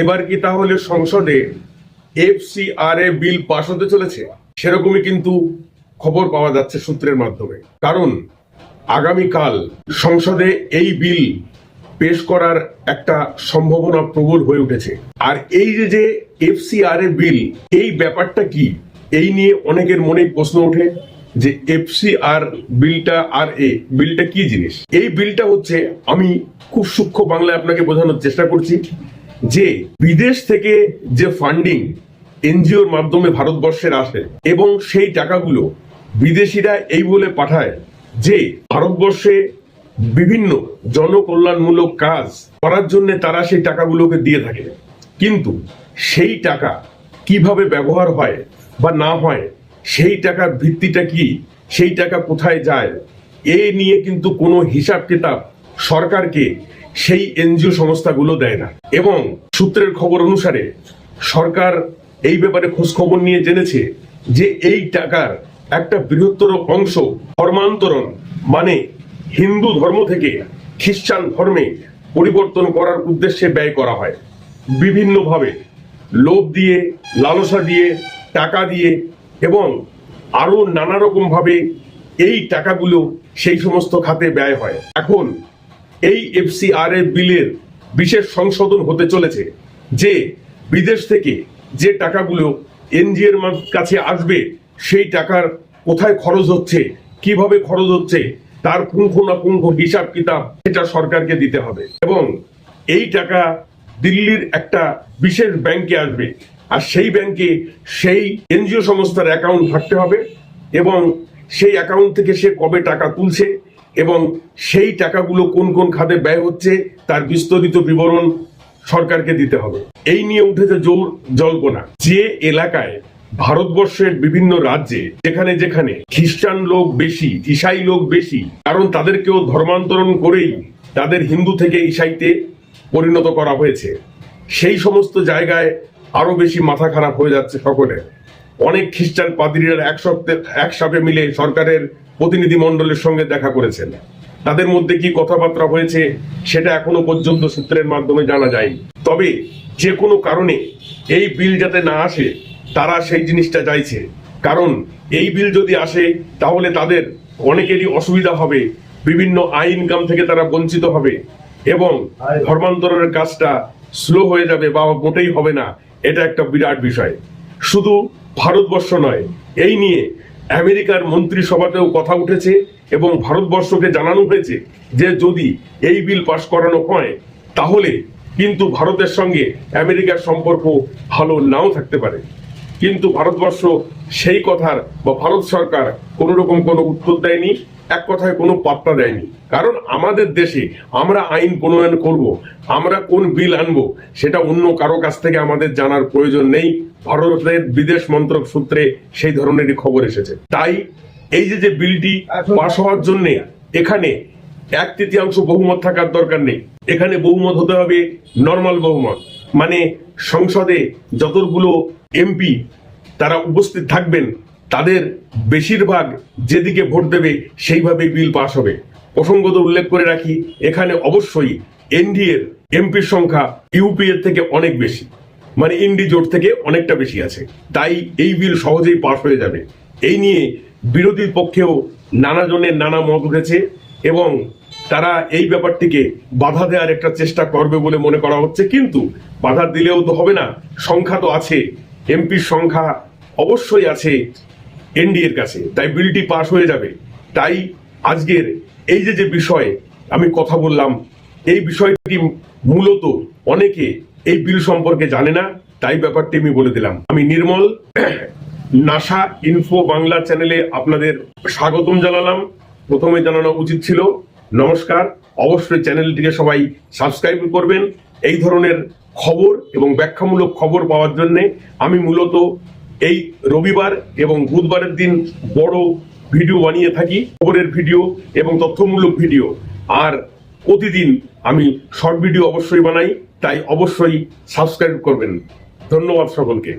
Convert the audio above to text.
এবার কি তাহলে সংসদে এফসিআরএ বিল পাশ হতে চলেছে? সেরকমই কিন্তু খবর পাওয়া যাচ্ছে সূত্রের মাধ্যমে। কারণ আগামীকাল সংসদে এই বিল পেশ করার একটা সম্ভাবনা প্রবল হয়ে উঠেছে। আর এই যে এফসিআরএ বিল, এই ব্যাপারটা কি, এই নিয়ে অনেকের মনে প্রশ্ন ওঠে যে এফসিআর বিলটা আর এ বিলটা কি জিনিস। এই বিলটা হচ্ছে, আমি খুব সূক্ষ্ম বাংলায় আপনাকে বোঝানোর চেষ্টা করছি, যে বিদেশ থেকে যে ফান্ডিং এনজিওর মাধ্যমে ভারতবর্ষের আসে এবং সেই টাকাগুলো বিদেশিরা এই বলে পাঠায় যে ভারতবর্ষে বিভিন্ন জনকল্যাণমূলক কাজ করার জন্য তারা সেই টাকাগুলোকে দিয়ে থাকে। কিন্তু সেই টাকা কিভাবে ব্যবহার হয় বা না হয়, সেই টাকার ভিত্তিটা কি, সেই টাকা কোথায় যায়, এ নিয়ে কিন্তু কোনো হিসাব কিতাব সরকারকে সেই এনজিও সংস্থাগুলো দেয় না। এবং সূত্রের খবর অনুসারে সরকার এই ব্যাপারে খোঁজ খবর নিয়ে জেনেছে যে এই টাকার একটা বৃহত্তর অংশ ধর্মান্তরণ, মানে হিন্দু ধর্ম থেকে খ্রিস্টান ধর্মে পরিবর্তন করার উদ্দেশ্যে ব্যয় করা হয়। বিভিন্নভাবে লোভ দিয়ে, লালসা দিয়ে, টাকা দিয়ে এবং আরো নানা রকম ভাবে এই টাকাগুলো সেই সমস্ত খাতে ব্যয় হয়। এখন এই এফসিআরএ বিলের বিশেষ সংশোধন হতে চলেছে যে বিদেশ থেকে যে টাকাগুলো এনজিওর কাছে আসবে, সেই টাকার কোথায় খরচ হচ্ছে, কিভাবে খরচ হচ্ছে, তার পুঙ্খানুপুঙ্খ হিসাব কিতাব এটা সরকারকে দিতে হবে। এবং এই টাকা দিল্লির একটা বিশেষ ব্যাংকে আসবে, আর সেই ব্যাংকে সেই এনজিও সংস্থার অ্যাকাউন্ট থাকতে হবে এবং সেই অ্যাকাউন্ট থেকে সে কবে টাকা তুলছে এবং সেই টাকাগুলো কোন কোন খাতে ব্যয় হচ্ছে তার বিস্তারিত বিবরণ সরকারকে দিতে হবে। এই নিয়ে উঠেছে জোর জল্পনা, যে এলাকায় ভারতবর্ষের বিভিন্ন রাজ্যে যেখানে যেখানে খ্রিস্টান লোক বেশি, ঈসাই লোক বেশি, কারণ তাদেরকেও ধর্মান্তরণ করেই তাদের হিন্দু থেকে ঈসাইতে পরিণত করা হয়েছে, সেই সমস্ত জায়গায় আরো বেশি মাথা খারাপ হয়ে যাচ্ছে সকলের। অনেক খ্রিস্টান পাদ্রীরা একসাথে মিলে সরকারের প্রতিনিধি মণ্ডলের সঙ্গে দেখা করেছেন। তাদের মধ্যে কি কথাবার্তা হয়েছে সেটা এখনো পর্যন্ত সূত্রের মাধ্যমে জানা যায়নি। তবে যে কোনো কারণে এই বিল যাতে না আসে তারা সেই জিনিসটা চাইছে। কারণ এই বিল যদি আসে তাহলে তাদের অনেকেরই অসুবিধা হবে, বিভিন্ন আয় ইনকাম থেকে তারা বঞ্চিত হবে এবং ধর্মান্তরের কাজটা স্লো হয়ে যাবে বা মোটেই হবে না। এটা একটা বিরাট বিষয়। শুধু ভারতবর্ষ নয়, এই নিয়ে আমেরিকার মন্ত্রিসভাতেও কথা উঠেছে এবং ভারতবর্ষকে জানানো হয়েছে যে যদি এই বিল পাশ করানো হয় তাহলে কিন্তু ভারতের সঙ্গে আমেরিকার সম্পর্ক ভালো নাও থাকতে পারে। কিন্তু ভারতবর্ষ সেই কথার বা ভারত সরকার কোনো রকম কোনো উত্তর দেয়নি, এক কথায় কোনো পাত্তা দেয়নি। কারণ আমাদের দেশে আমরা আইন প্রণয়ন করব, আমরা কোন বিল আনবো সেটা অন্য কারো কাছ থেকে আমাদের জানার প্রয়োজন নেই। ভারতের বিদেশ মন্ত্রক সূত্রে সেই ধরনেরই খবর এসেছে। তাই এই যে বিলটি পাশ হওয়ার জন্য এখানে 1/3 বহুমত থাকার দরকার নেই, এখানে বহুমত হতে হবে নর্মাল বহুমত, মানে সংসদে যতগুলো এমপি তারা উপস্থিত থাকবেন তাদের বেশিরভাগ যেদিকে ভোট দেবে সেইভাবে বিল পাস হবে। প্রসঙ্গত উল্লেখ করে রাখি, এখানে অবশ্যই এনডিএর এমপির সংখ্যা ইউপিএর থেকে অনেক বেশি, মানে ইন্ডি জোট থেকে অনেকটা বেশি আছে। তাই এই বিল সহজেই পাস হয়ে যাবে। এই নিয়ে বিরোধী পক্ষেও নানা জনের নানা মত উঠেছে এবং তারা এই ব্যাপারটিকে বাধা দেওয়ার একটা চেষ্টা করবে বলে মনে করা হচ্ছে। কিন্তু বাধা দিলেও তো হবে না, সংখ্যা তো আছে, এমপির সংখ্যা অবশ্যই আছে এনডিএর কাছে, তাই বিলটি পাস হয়ে যাবে। তাই আজকের এই যে বিষয় আমি কথা বললাম, এই বিষয়টি মূলত অনেকে এই বিল সম্পর্কে জানে না, তাই ব্যাপারটি আমি বলে দিলাম। আমি নির্মল, নাসা ইনফো বাংলা চ্যানেলে আপনাদের স্বাগতম জানালাম। প্রথমে জানানো উচিত ছিল নমস্কার। অবশ্যই চ্যানেলটিকে সবাই সাবস্ক্রাইব করবেন। এই ধরনের খবর এবং ব্যাখ্যামূলক খবর পাওয়ার জন্য আমি মূলত এই রবিবার এবং বুধবারের দিন বড় ভিডিও বানিয়ে থাকি, খবরের ভিডিও এবং তথ্যমূলক ভিডিও, আর প্রতিদিন আমি শর্ট ভিডিও অবশ্যই বানাই। তাই অবশ্যই সাবস্ক্রাইব করবেন। ধন্যবাদ সকলকে।